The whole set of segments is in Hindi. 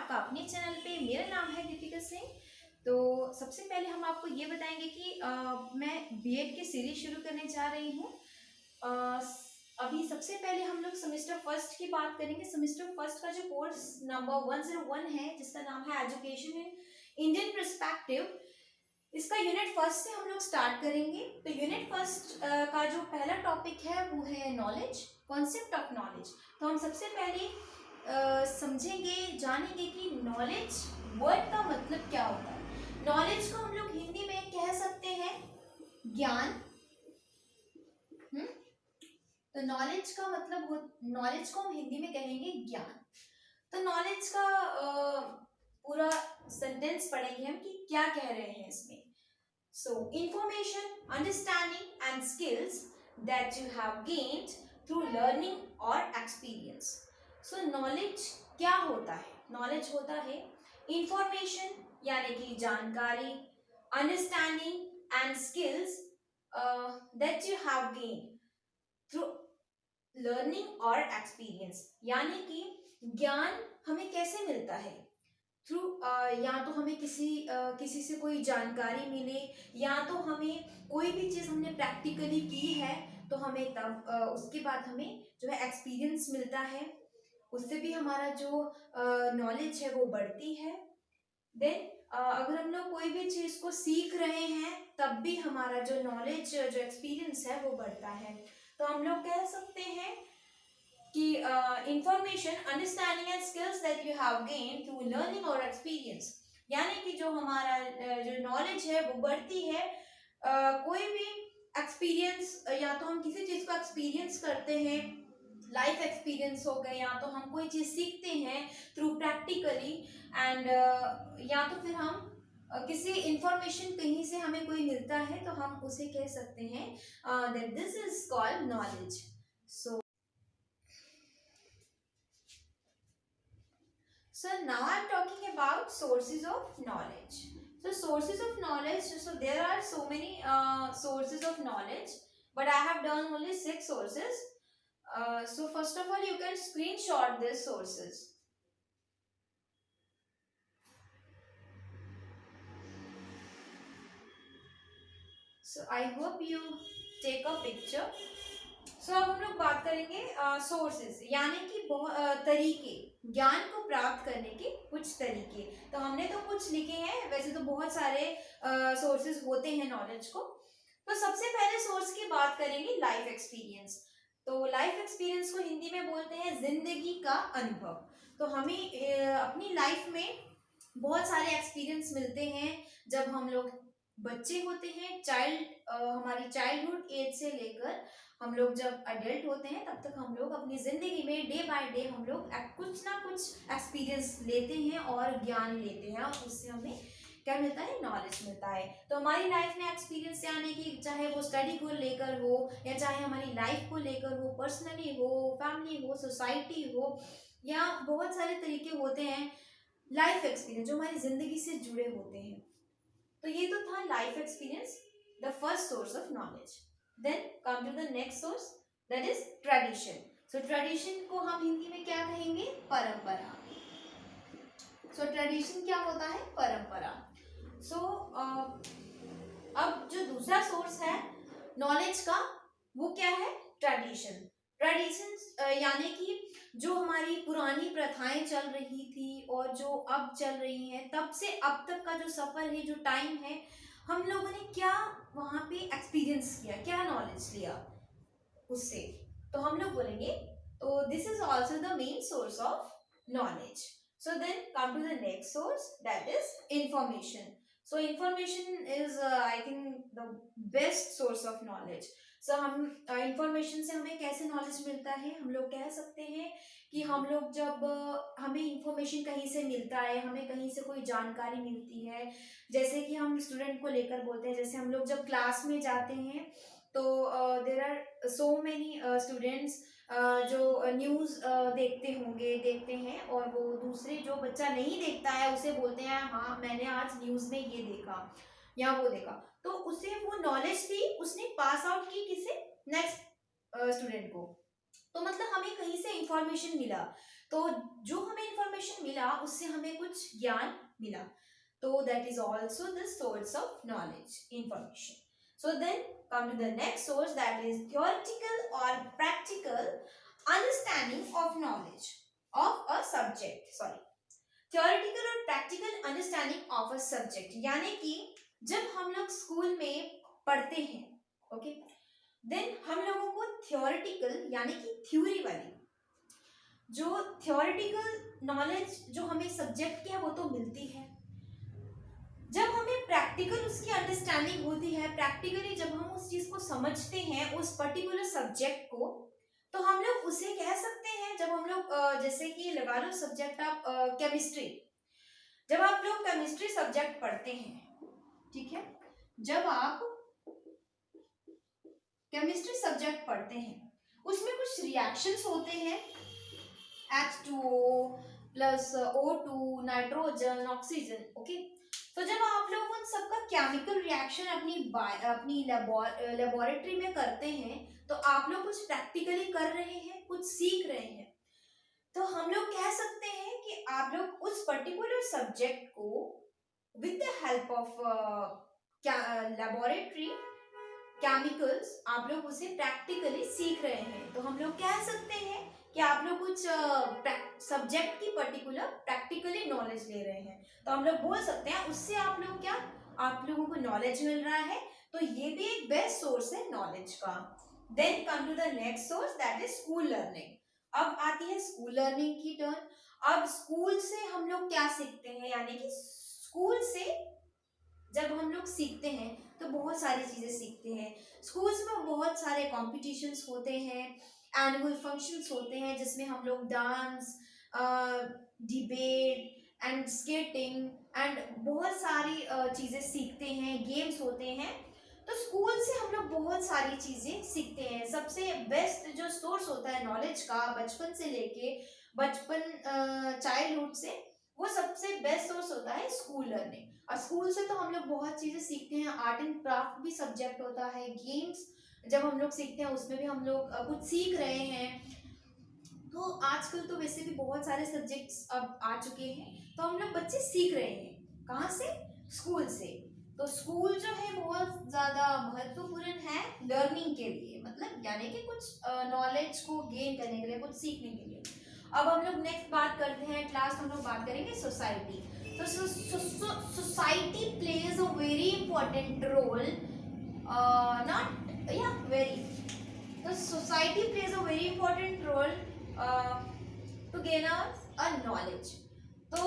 आपका अपने चैनल पे। मेरा नाम है दीपिका सिंह। तो सबसे पहले हम आपको ये बताएंगे कि मैं बीएड की सीरीज शुरू करने जा रही हूँ। अभी सबसे पहले हम लोग सेमेस्टर फर्स्ट की बात करेंगे। सेमेस्टर फर्स्ट का जो कोर्स नंबर 101 है, जिसका नाम है एजुकेशन इन इंडियन पर्सपेक्टिव, इसका यूनिट फर्स्ट से हम लोग स्टार्ट करेंगे। तो यूनिट फर्स्ट का जो पहला टॉपिक है वो है नॉलेज, कॉन्सेप्ट ऑफ नॉलेज। तो हम सबसे पहले समझेंगे, जानेंगे कि नॉलेज वर्ड का मतलब क्या होता है। नॉलेज को हम लोग हिंदी में कह सकते हैं ज्ञान। तो नॉलेज का मतलब, नॉलेज को हम हिंदी में कहेंगे ज्ञान। तो नॉलेज का पूरा सेंटेंस पढ़ेंगे हम कि क्या कह रहे हैं इसमें। So, information, understanding and skills that you have gained through learning or experience. So, knowledge क्या होता है? Knowledge होता है information यानी कि जानकारी, understanding and skills that you have gained through learning or experience. यानी कि ज्ञान हमें कैसे मिलता है? थ्रू या तो हमें किसी से कोई जानकारी मिले, या तो हमें कोई भी चीज़ हमने प्रैक्टिकली की है तो हमें तब उसके बाद हमें जो है एक्सपीरियंस मिलता है, उससे भी हमारा जो नॉलेज है वो बढ़ती है। देन अगर हम लोग कोई भी चीज़ को सीख रहे हैं तब भी हमारा जो नॉलेज, जो एक्सपीरियंस है वो बढ़ता है। तो हम लोग कह सकते हैं कि information, understanding and skills that you have gain through learning और एक्सपीरियंस, यानी कि जो हमारा जो नॉलेज है वो बढ़ती है। कोई भी एक्सपीरियंस, या तो हम किसी चीज़ को एक्सपीरियंस करते हैं, लाइफ एक्सपीरियंस हो गए, या तो हम कोई चीज़ सीखते हैं थ्रू प्रैक्टिकली, एंड या तो फिर हम किसी इंफॉर्मेशन कहीं से हमें कोई मिलता है तो हम उसे कह सकते हैं that this is called knowledge. So now I'm talking about sources of knowledge. So sources of knowledge, so there are so many sources of knowledge, but I have done only 6 sources. So first of all, you can screenshot these sources. So I hope you take a picture. So अब हम लोग बात करेंगे सोर्सेज, यानी कि तरीके, ज्ञान को प्राप्त करने के कुछ तरीके। तो हमने तो कुछ लिखे हैं, वैसे तो बहुत सारे सोर्सेज होते हैं नॉलेज को। तो सबसे पहले सोर्स की बात करेंगे लाइफ एक्सपीरियंस। तो लाइफ एक्सपीरियंस को हिंदी में बोलते हैं जिंदगी का अनुभव। तो हमें अपनी लाइफ में बहुत सारे एक्सपीरियंस मिलते हैं जब हम लोग बच्चे होते हैं, हमारी चाइल्डहुड एज से लेकर हम लोग जब अडल्ट होते हैं तब तक हम लोग अपनी जिंदगी में डे बाय डे हम लोग कुछ ना कुछ एक्सपीरियंस लेते हैं और ज्ञान लेते हैं, और उससे हमें क्या मिलता है? नॉलेज मिलता है। तो हमारी लाइफ में एक्सपीरियंस यानी कि चाहे वो स्टडी को लेकर हो, या चाहे हमारी लाइफ को लेकर हो, पर्सनली हो, फैमिली हो, सोसाइटी हो, या बहुत सारे तरीके होते हैं लाइफ एक्सपीरियंस जो हमारी जिंदगी से जुड़े होते हैं। तो ये तो था life experience, the first source of knowledge. Then come to the next source, that is tradition. So tradition को हम हिंदी में क्या कहेंगे? परंपरा। So tradition क्या होता है? परंपरा। So अब जो दूसरा सोर्स है नॉलेज का वो क्या है? ट्रेडिशन। ट्रेडिशन यानी कि जो हमारी पुरानी प्रथाएं चल रही थी और जो अब चल रही हैं, तब से अब तक का जो सफर है, जो टाइम है, हम लोगों ने क्या वहां पे एक्सपीरियंस किया, क्या नॉलेज लिया उससे, तो हम लोग बोलेंगे तो this is also the main source of knowledge. So then come to the next source, that is information. So information is I think the best source of knowledge. So हम इंफॉर्मेशन से हमें कैसे नॉलेज मिलता है? हम लोग कह सकते हैं कि हम लोग जब हमें इंफॉर्मेशन कहीं से मिलता है, हमें कहीं से कोई जानकारी मिलती है, जैसे कि हम स्टूडेंट को लेकर बोलते हैं, जैसे हम लोग जब क्लास में जाते हैं तो there are so many students जो न्यूज़ देखते हैं, और वो दूसरे जो बच्चा नहीं देखता है उसे बोलते हैं हाँ मैंने आज न्यूज़ में ये देखा या वो देखा, तो उसे वो नॉलेज थी, उसने पास आउट की किसे? नेक्स्ट स्टूडेंट को। तो मतलब हमें कहीं से इंफॉर्मेशन मिला। तो जो हमें इंफॉर्मेशन मिला उससे हमें कुछ ज्ञान मिला, तो that is also the source of knowledge, information. So then come to the next source, that is theoretical or practical understanding of knowledge of a subject. Sorry, theoretical और practical understanding of a subject, यानी कि जब हम लोग स्कूल में पढ़ते हैं, ओके, देन हम लोगों को theoretical यानी कि थ्योरी वाली जो theoretical नॉलेज जो हमें सब्जेक्ट की है वो तो मिलती है. जब हमें प्रैक्टिकल उसकी अंडरस्टैंडिंग होती है, प्रैक्टिकली जब हम उस चीज को समझते हैं उस पर्टिकुलर सब्जेक्ट को, तो हम लोग उसे कह सकते हैं. जब हम लोग जैसे कि लगा लो सब्जेक्ट आप केमिस्ट्री, जब आप लोग केमिस्ट्री सब्जेक्ट पढ़ते हैं, ठीक है, जब आप केमिस्ट्री सब्जेक्ट पढ़ते हैं उसमें कुछ रिएक्शंस होते हैं, H2O plus O2, nitrogen, oxygen, okay. तो जब आप लोग उन सबका केमिकल रिएक्शन अपनी लेबोरेटरी में करते हैं तो आप लोग कुछ प्रैक्टिकली कर रहे हैं, कुछ सीख रहे हैं. तो हम लोग कह सकते हैं कि आप लोग उस पर्टिकुलर सब्जेक्ट को with the help of laboratory chemicals आप लोग उसे प्रैक्टिकली सीख रहे हैं. तो हम लोग कह सकते हैं कि आप लोग कुछ सब्जेक्ट की पर्टिकुलर प्रैक्टिकली नॉलेज ले रहे हैं. तो हम लोग बोल सकते हैं उससे आप लोग क्या, आप लोगों को नॉलेज मिल रहा है. तो ये भी एक बेस्ट सोर्स है नॉलेज का. Then come to the next source, that is school learning. अब आती है स्कूल लर्निंग की टर्न. अब स्कूल से हम लोग क्या सीखते हैं, यानी कि स्कूल से जब हम लोग सीखते हैं तो बहुत सारी चीजें सीखते हैं. स्कूल्स में बहुत सारे कॉम्पिटिशन्स होते हैं, एनुअल फंक्शंस होते हैं जिसमें हम लोग dance, debate and skating and बहुत सारी चीजें सीखते हैं, गेम्स होते हैं. तो स्कूल से हम लोग बहुत सारी चीजें सीखते हैं. सबसे बेस्ट जो सोर्स होता है नॉलेज का बचपन से लेके चाइल्डहुड से, वो सबसे बेस्ट सोर्स होता है स्कूल लर्निंग. और स्कूल से तो हम लोग बहुत चीजें सीखते हैं. आर्ट एंड क्राफ्ट भी सब्जेक्ट होता है, गेम्स जब हम लोग सीखते हैं उसमें भी हम लोग कुछ सीख रहे हैं. तो आजकल तो वैसे भी बहुत सारे सब्जेक्ट्स अब आ चुके हैं, तो हम लोग बच्चे सीख रहे हैं. कहाँ से? स्कूल से. तो स्कूल जो है बहुत ज्यादा महत्वपूर्ण है लर्निंग के लिए, मतलब यानी कि कुछ नॉलेज को गेन करने के लिए, कुछ सीखने के लिए. अब हम लोग नेक्स्ट बात करते हैं, एट लास्ट हम लोग बात करेंगे सोसाइटी. तो society plays a very important role, not या वेरी, तो society plays a very important role to gain a knowledge. तो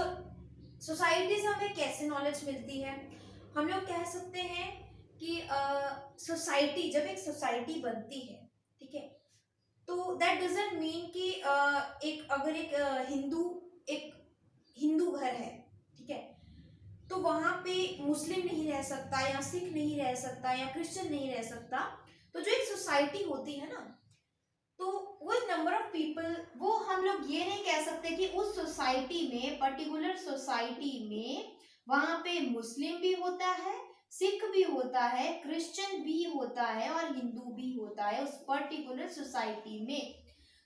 सोसाइटी से हमें कैसे नॉलेज मिलती है? हम लोग कह सकते हैं कि सोसाइटी, जब एक सोसाइटी बनती है, ठीक है, तो दैट डजंट मीन कि अगर एक हिंदू घर है, ठीक है, तो वहां पे मुस्लिम नहीं रह सकता या सिख नहीं रह सकता या क्रिश्चियन नहीं रह सकता. तो जो एक सोसाइटी होती है ना, तो वो नंबर ऑफ पीपल, वो हम लोग ये नहीं कह सकते कि उस सोसाइटी में, पर्टिकुलर सोसाइटी में वहां पे मुस्लिम भी होता है, सिख भी होता है, क्रिश्चियन भी होता है और हिंदू भी होता है उस पर्टिकुलर सोसाइटी में.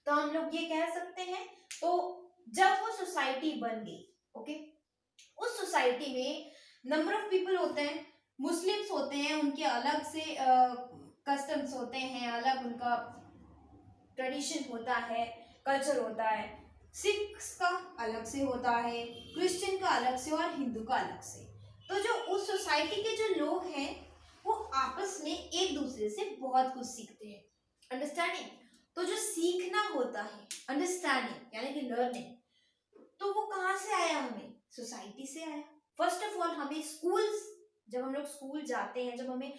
तो हम लोग ये कह सकते हैं. तो जब वो सोसाइटी बन गई, ओके, उस सोसाइटी में नंबर ऑफ पीपल होते हैं, मुस्लिम्स होते हैं, उनके अलग से कस्टम्स होते हैं, अलग उनका ट्रेडिशन होता है, कल्चर होता है. सिख्स का अलग से होता है, क्रिश्चियन का अलग से और हिंदू का अलग से. तो जो उस सोसाइटी के जो लोग हैं वो आपस में एक दूसरे से बहुत कुछ सीखते हैं. अंडरस्टैंडिंग. तो जो सीखना होता है, अंडरस्टैंडिंग यानी कि लर्निंग, तो वो कहाँ से आया? हमें सोसाइटी से आया. फर्स्ट ऑफ ऑल हमें स्कूल, जब हम लोग स्कूल जाते हैं, जब हमें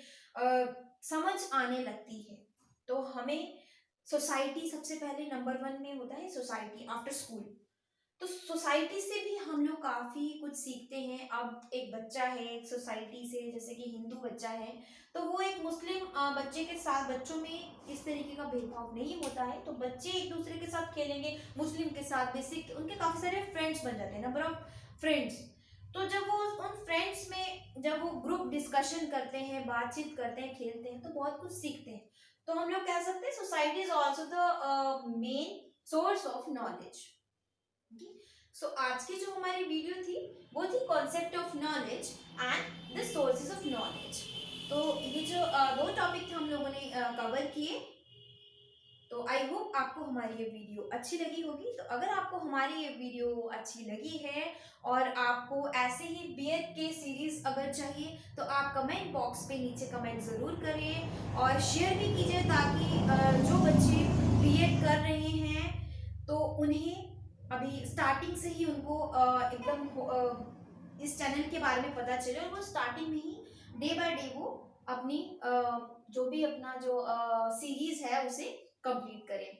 समझ आने लगती है, तो हमें सोसाइटी सबसे पहले नंबर 1 में होता है, सोसाइटी आफ्टर स्कूल. तो सोसाइटी से भी हम लोग काफी कुछ सीखते हैं. अब एक बच्चा है एक सोसाइटी से, जैसे कि हिंदू बच्चा है, तो वो एक मुस्लिम बच्चे के साथ, बच्चों में इस तरीके का भेदभाव नहीं होता है, तो बच्चे एक दूसरे के साथ खेलेंगे, मुस्लिम के साथ भी, सिख, उनके काफी सारे फ्रेंड्स बन जाते हैं, नंबर ऑफ फ्रेंड्स. तो जब वो उन फ्रेंड्स में जब वो ग्रुप डिस्कशन करते हैं, बातचीत करते हैं, खेलते हैं, तो बहुत कुछ सीखते हैं. तो हम लोग कह सकते हैं society is also the main source of knowledge. So आज की जो हमारी वीडियो थी वो थी concept of knowledge and the sources of knowledge. तो ये जो दो टॉपिक थे हम लोगों ने कवर किए। तो आई होप आपको हमारी ये वीडियो अच्छी लगी होगी। तो अगर आपको हमारी ये वीडियो अच्छी लगी है और आपको ऐसे ही बीएड के सीरीज अगर चाहिए तो आप कमेंट बॉक्स पे नीचे कमेंट ज़रूर करें और शेयर भी कीजिए ताकि जो बच्चे बीएड कर रहे हैं तो उन्हें अभी स्टार्टिंग से ही उनको एकदम इस चैनल के बारे में पता चले और वो स्टार्टिंग में ही डे बाय डे वो अपनी जो भी अपना जो सीरीज है उसे कंप्लीट करें।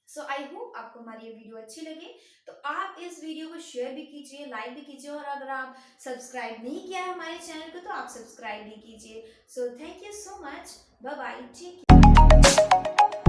सो आई होप आपको हमारी ये वीडियो अच्छी लगे। तो आप इस वीडियो को शेयर भी कीजिए, लाइक भी कीजिए और अगर आप सब्सक्राइब नहीं किया है हमारे चैनल को तो आप सब्सक्राइब भी कीजिए। So thank you so much, bye bye, take care.